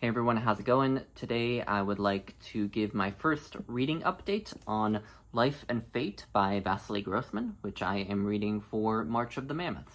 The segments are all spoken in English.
Hey everyone, how's it going? Today I would like to give my first reading update on Life and Fate by Vasily Grossman, which I am reading for March of the Mammoths.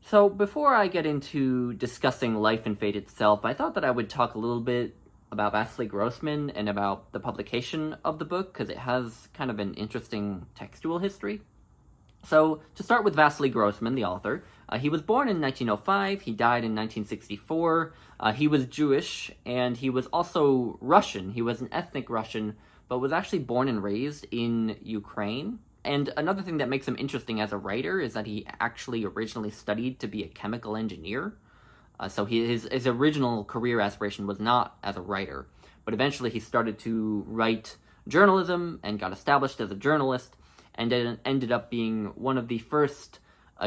So before I get into discussing Life and Fate itself, I thought that I would talk a little bit about Vasily Grossman and about the publication of the book, because it has kind of an interesting textual history. So, to start with Vasily Grossman, the author, he was born in 1905, he died in 1964, he was Jewish, and he was also Russian. He was an ethnic Russian, but was actually born and raised in Ukraine. And another thing that makes him interesting as a writer is that he actually originally studied to be a chemical engineer. So his original career aspiration was not as a writer, but eventually he started to write journalism and got established as a journalist, and then ended up being one of the first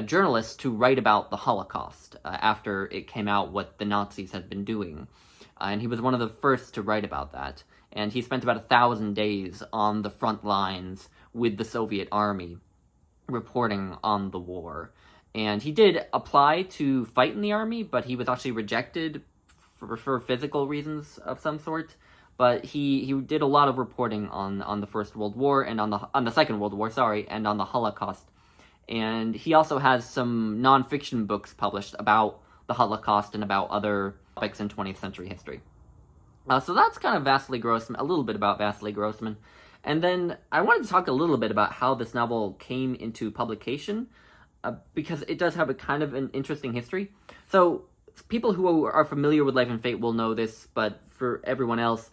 journalists to write about the Holocaust after it came out what the Nazis had been doing. And he was one of the first to write about that. And he spent about 1,000 days on the front lines with the Soviet army, reporting on the war. And he did apply to fight in the army, but he was actually rejected for physical reasons of some sort. But he did a lot of reporting on the First World War and on the Second World War, and on the Holocaust. And he also has some nonfiction books published about the Holocaust and about other topics in 20th century history. So that's kind of Vasily Grossman, a little bit about Vasily Grossman. And then I wanted to talk a little bit about how this novel came into publication, because it does have a kind of an interesting history. So people who are familiar with Life and Fate will know this, but for everyone else,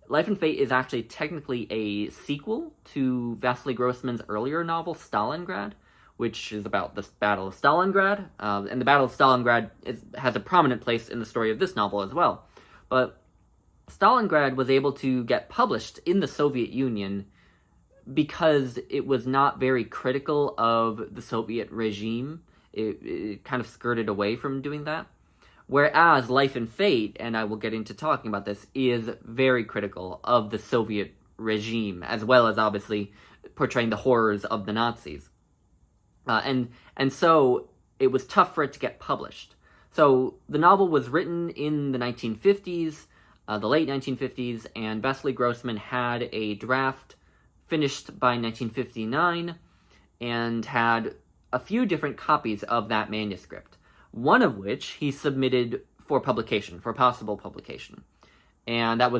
Life and Fate is actually technically a sequel to Vasily Grossman's earlier novel, Stalingrad, which is about the Battle of Stalingrad. And the Battle of Stalingrad has a prominent place in the story of this novel as well. But Stalingrad was able to get published in the Soviet Union because it was not very critical of the Soviet regime. It kind of skirted away from doing that. Whereas Life and Fate, and I will get into talking about this, is very critical of the Soviet regime, as well as obviously portraying the horrors of the Nazis. And so it was tough for it to get published. So the novel was written in the 1950s, the late 1950s, and Vasily Grossman had a draft finished by 1959 and had a few different copies of that manuscript, one of which he submitted for publication, for possible publication. And that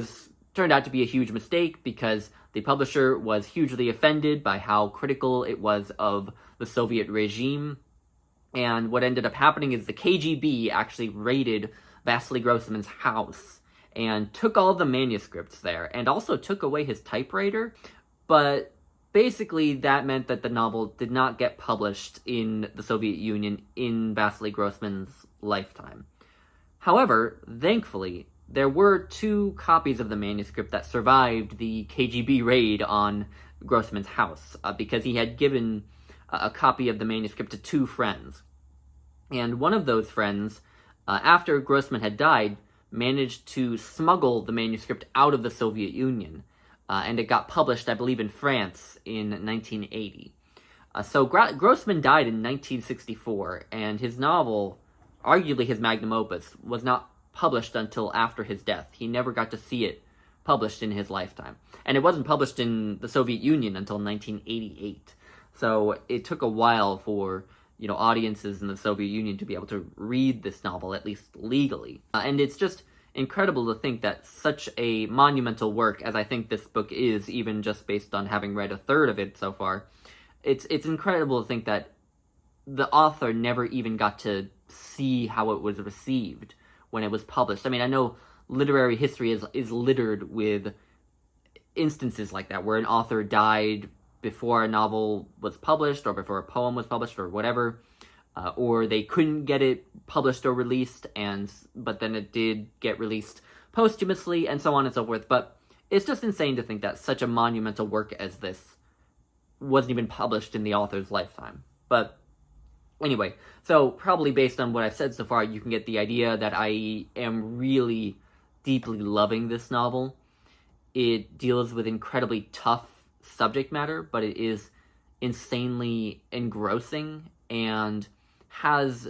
turned out to be a huge mistake because the publisher was hugely offended by how critical it was of the Soviet regime. And what ended up happening is the KGB actually raided Vasily Grossman's house and took all the manuscripts there, and also took away his typewriter. But basically, that meant that the novel did not get published in the Soviet Union in Vasily Grossman's lifetime. However, thankfully, there were 2 copies of the manuscript that survived the KGB raid on Grossman's house, because he had given a copy of the manuscript to 2 friends. And one of those friends, after Grossman had died, managed to smuggle the manuscript out of the Soviet Union. And it got published, I believe, in France in 1980. So Grossman died in 1964, and his novel, arguably his magnum opus, was not published until after his death. He never got to see it published in his lifetime. And it wasn't published in the Soviet Union until 1988. So it took a while for audiences in the Soviet Union to be able to read this novel, at least legally. And it's just incredible to think that such a monumental work, as I think this book is, even just based on having read a third of it so far, it's incredible to think that the author never even got to see how it was received when it was published. I mean, I know literary history is littered with instances like that, where an author died before a novel was published, or before a poem was published, or whatever, or they couldn't get it published or released, but then it did get released posthumously, and so on and so forth. But it's just insane to think that such a monumental work as this wasn't even published in the author's lifetime. But anyway, so probably based on what I've said so far, you can get the idea that I am really deeply loving this novel. It deals with incredibly tough subject matter, but it is insanely engrossing and has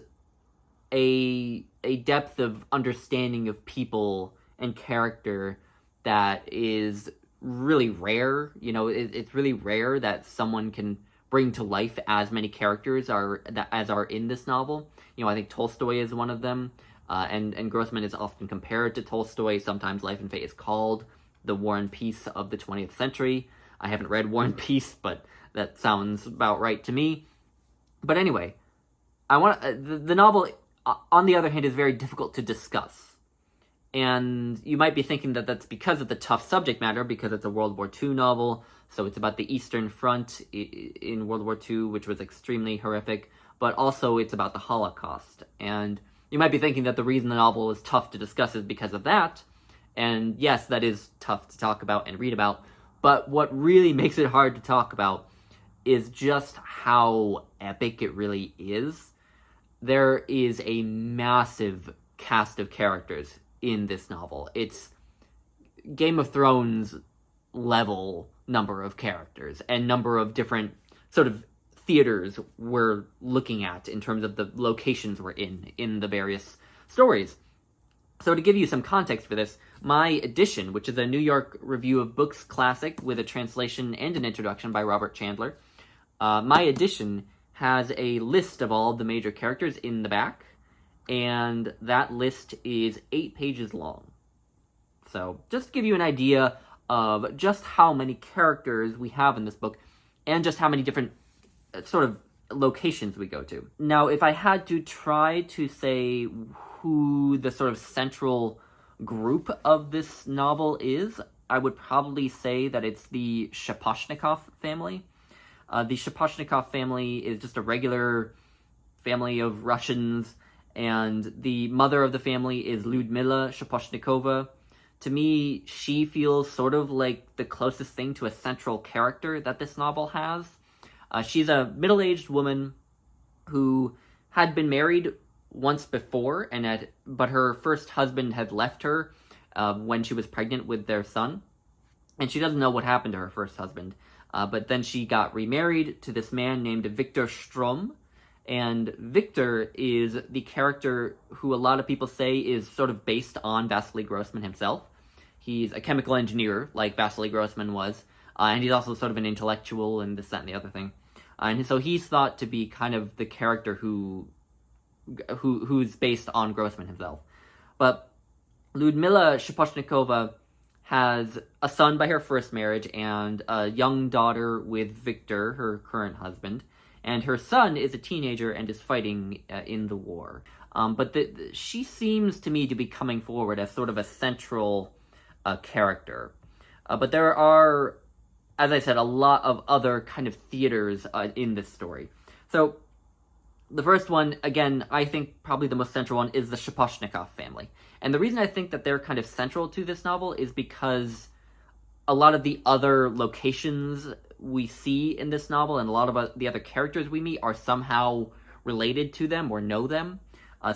a depth of understanding of people and character that is really rare. It's really rare that someone can bring to life as many characters as are in this novel. I think Tolstoy is one of them, and Grossman is often compared to Tolstoy. Sometimes Life and Fate is called the War and Peace of the 20th century. I haven't read War and Peace, but that sounds about right to me. But anyway, the novel, on the other hand, is very difficult to discuss. And you might be thinking that that's because of the tough subject matter, because it's a World War II novel, so it's about the Eastern Front in World War II, which was extremely horrific, but also it's about the Holocaust. And you might be thinking that the reason the novel is tough to discuss is because of that, and yes, that is tough to talk about and read about, but what really makes it hard to talk about is just how epic it really is. There is a massive cast of characters in this novel. It's Game of Thrones level number of characters and number of different sort of theaters we're looking at in terms of the locations we're in the various stories. So to give you some context for this, my edition, which is a New York Review of Books classic with a translation and an introduction by Robert Chandler, my edition has a list of all of the major characters in the back, and that list is 8 pages long. So, just to give you an idea of just how many characters we have in this book, and just how many different sort of locations we go to. Now, if I had to try to say who the sort of central group of this novel is, I would probably say that it's the Shaposhnikov family. The Shaposhnikov family is just a regular family of Russians, and the mother of the family is Lyudmila Shaposhnikova. To me, she feels sort of like the closest thing to a central character that this novel has. She's a middle-aged woman who had been married once before, but her first husband had left her when she was pregnant with their son, and she doesn't know what happened to her first husband. But then she got remarried to this man named Victor Strom, and Victor is the character who a lot of people say is sort of based on Vasily Grossman himself. He's a chemical engineer, like Vasily Grossman was, and he's also sort of an intellectual and this, that, and the other thing. And so he's thought to be kind of the character who's based on Grossman himself. But Lyudmila Shaposhnikova has a son by her first marriage and a young daughter with Victor, her current husband. And her son is a teenager and is fighting in the war. But she seems to me to be coming forward as sort of a central character. But there are, as I said, a lot of other kind of theaters in this story. So the first one, again, I think probably the most central one is the Shaposhnikov family. And the reason I think that they're kind of central to this novel is because a lot of the other locations we see in this novel and a lot of the other characters we meet are somehow related to them or know them.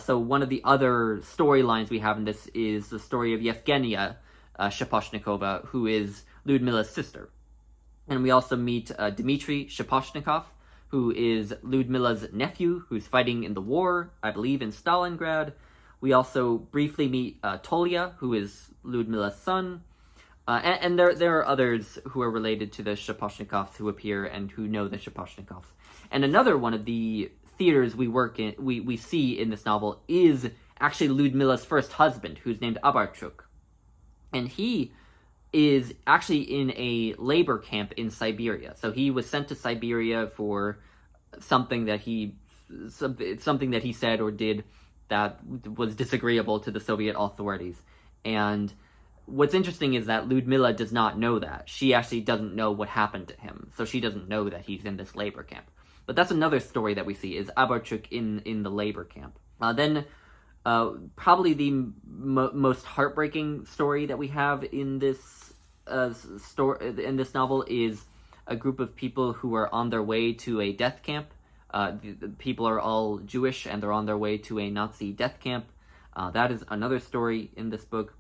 So one of the other storylines we have in this is the story of Yevgenia Shaposhnikova, who is Lyudmila's sister. And we also meet Dmitry Shaposhnikov, who is Lyudmila's nephew, who's fighting in the war, I believe in Stalingrad. We also briefly meet Tolia, who is Lyudmila's son. And there are others who are related to the Shaposhnikovs who appear and who know the Shaposhnikovs. And another one of the theaters we see in this novel is actually Lyudmila's first husband, who's named Abarchuk. And he is actually in a labor camp in Siberia. So he was sent to Siberia for something that he said or did that was disagreeable to the Soviet authorities. And what's interesting is that Lyudmila does not know that. She actually doesn't know what happened to him. So she doesn't know that he's in this labor camp. But that's another story that we see, is Abarchuk in the labor camp. Then probably the most heartbreaking story that we have in this novel is a group of people who are on their way to a death camp. The people are all Jewish and they're on their way to a Nazi death camp. That is another story in this book.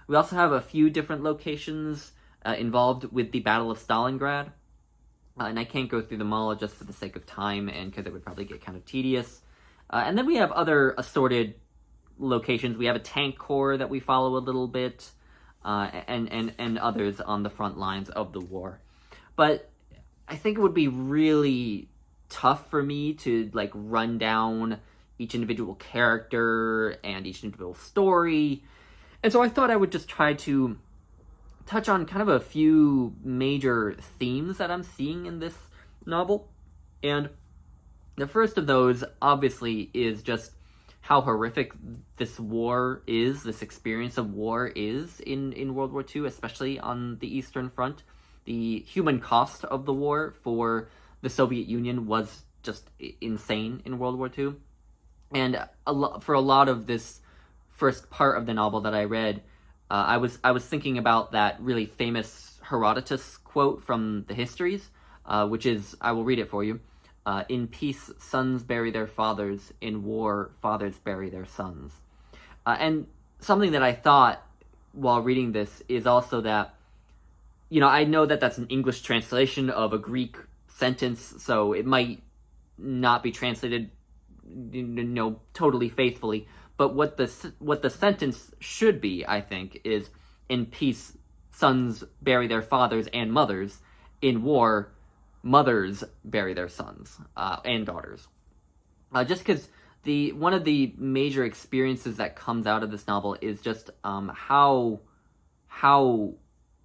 We also have a few different locations involved with the Battle of Stalingrad. And I can't go through them all just for the sake of time and because it would probably get kind of tedious. And then we have other assorted locations. We have a tank corps that we follow a little bit, and others on the front lines of the war. But I think it would be really tough for me to like run down each individual character and each individual story. And so I thought I would just try to touch on kind of a few major themes that I'm seeing in this novel. And the first of those, obviously, is just how horrific this war is, this experience of war is in World War II, especially on the Eastern Front. The human cost of the war for the Soviet Union was just insane in World War II. And for a lot of this first part of the novel that I read, I was thinking about that really famous Herodotus quote from the Histories, which is, I will read it for you. In peace, sons bury their fathers. In war, fathers bury their sons. And something that I thought while reading this is also that, I know that that's an English translation of a Greek sentence, so it might not be translated, totally faithfully. But what the sentence should be, I think, is in peace, sons bury their fathers and mothers. In war, mothers bury their sons and daughters. Just because one of the major experiences that comes out of this novel is just how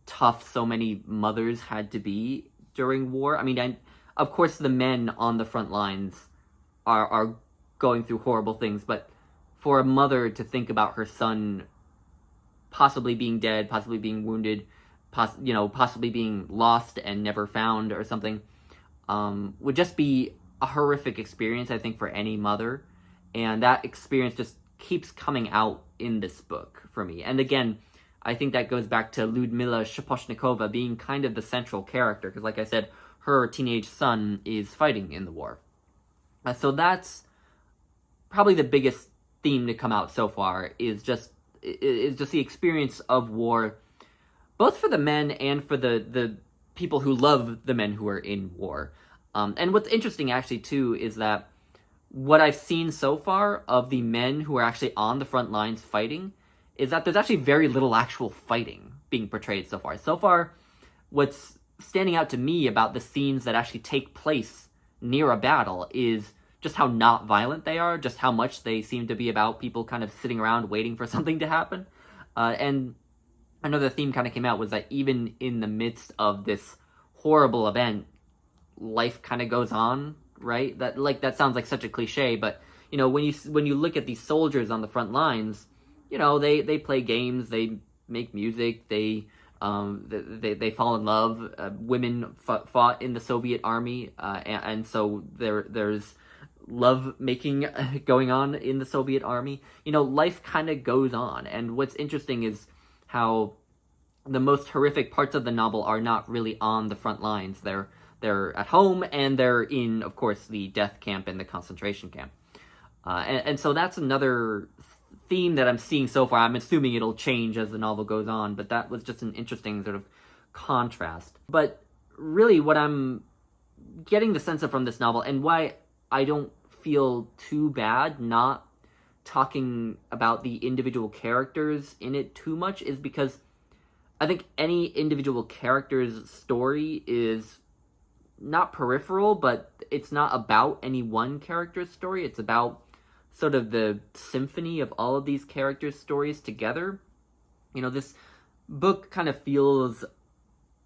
tough so many mothers had to be during war. I mean, of course, the men on the front lines are going through horrible things, but for a mother to think about her son possibly being dead, possibly being wounded, possibly being lost and never found or something, would just be a horrific experience, I think, for any mother. And that experience just keeps coming out in this book for me. And again, I think that goes back to Lyudmila Shaposhnikova being kind of the central character, because like I said, her teenage son is fighting in the war. So that's probably the biggest theme to come out so far, is just the experience of war, both for the men and for the people who love the men who are in war. And what's interesting actually too is that what I've seen so far of the men who are actually on the front lines fighting is that there's actually very little actual fighting being portrayed so far. So far, what's standing out to me about the scenes that actually take place near a battle is just how not violent they are, just how much they seem to be about people kind of sitting around waiting for something to happen. And another theme kind of came out was that even in the midst of this horrible event, life kind of goes on, right? That sounds like such a cliche, but when you look at these soldiers on the front lines, they play games, they make music, they fall in love. Women fought in the Soviet army, and so there's love making going on in the Soviet army. Life kind of goes on, and what's interesting is how the most horrific parts of the novel are not really on the front lines. They're at home, and they're in, of course, the death camp and the concentration camp. And so that's another theme that I'm seeing so far. I'm assuming it'll change as the novel goes on, but that was just an interesting sort of contrast. But really what I'm getting the sense of from this novel, and why I don't feel too bad not talking about the individual characters in it too much, is because I think any individual character's story is not peripheral, but it's not about any one character's story. It's about sort of the symphony of all of these characters' stories together. This book kind of feels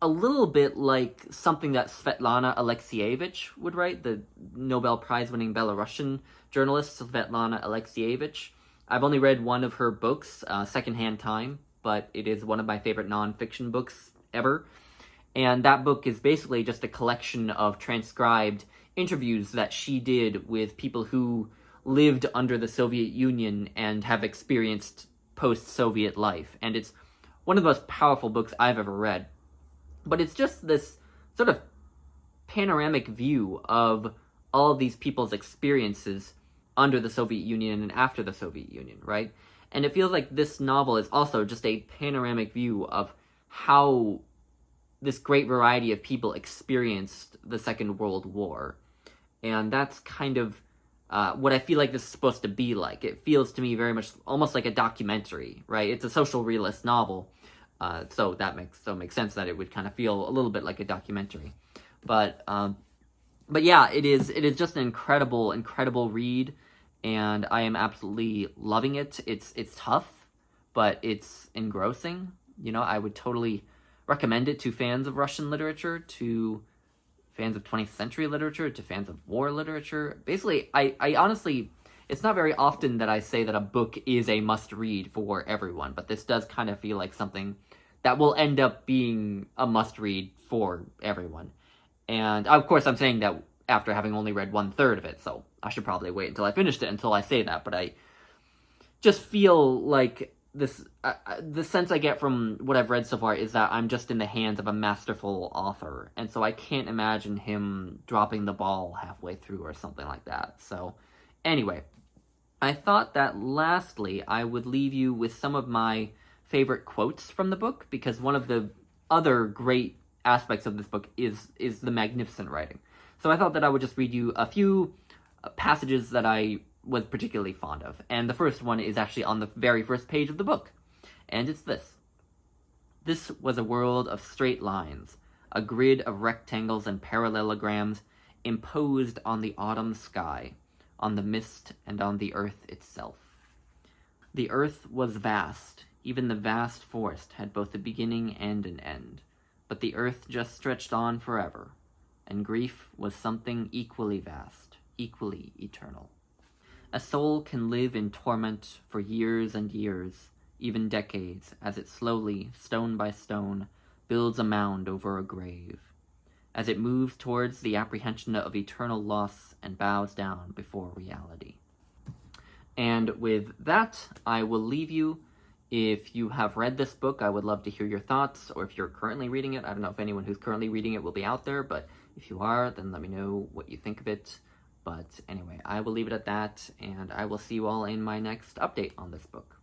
a little bit like something that Svetlana Alexievich would write, the Nobel Prize-winning Belarusian journalist Svetlana Alexievich. I've only read one of her books, Secondhand Time, but it is one of my favorite nonfiction books ever. And that book is basically just a collection of transcribed interviews that she did with people who lived under the Soviet Union and have experienced post-Soviet life. And it's one of the most powerful books I've ever read. But it's just this sort of panoramic view of all of these people's experiences under the Soviet Union and after the Soviet Union, right? And it feels like this novel is also just a panoramic view of how this great variety of people experienced the Second World War. And that's kind of what I feel like this is supposed to be like. It feels to me very much almost like a documentary, right? It's a social realist novel, so that makes sense that it would kind of feel a little bit like a documentary. But yeah, it is just an incredible read, and I am absolutely loving it. It's tough, but it's engrossing. You know, I would totally recommend it to fans of Russian literature, to fans of 20th century literature, to fans of war literature. Basically, I honestly, it's not very often that I say that a book is a must-read for everyone, but this does kind of feel like something that will end up being a must-read for everyone. And, of course, I'm saying that after having only read 1/3 of it, so I should probably wait until I finished it until I say that, but I just feel like this the sense I get from what I've read so far is that I'm just in the hands of a masterful author, and so I can't imagine him dropping the ball halfway through or something like that. So anyway, I thought that lastly I would leave you with some of my favorite quotes from the book, because one of the other great aspects of this book is the magnificent writing. So I thought that I would just read you a few passages that I was particularly fond of. And the first one is actually on the very first page of the book. And it's this. This was a world of straight lines, a grid of rectangles and parallelograms imposed on the autumn sky, on the mist, and on the earth itself. The earth was vast. Even the vast forest had both a beginning and an end. But the earth just stretched on forever. And grief was something equally vast, equally eternal. A soul can live in torment for years and years, even decades, as it slowly, stone by stone, builds a mound over a grave, as it moves towards the apprehension of eternal loss and bows down before reality. And with that, I will leave you. If you have read this book, I would love to hear your thoughts, or if you're currently reading it. I don't know if anyone who's currently reading it will be out there, but if you are, then let me know what you think of it. But anyway, I will leave it at that, and I will see you all in my next update on this book.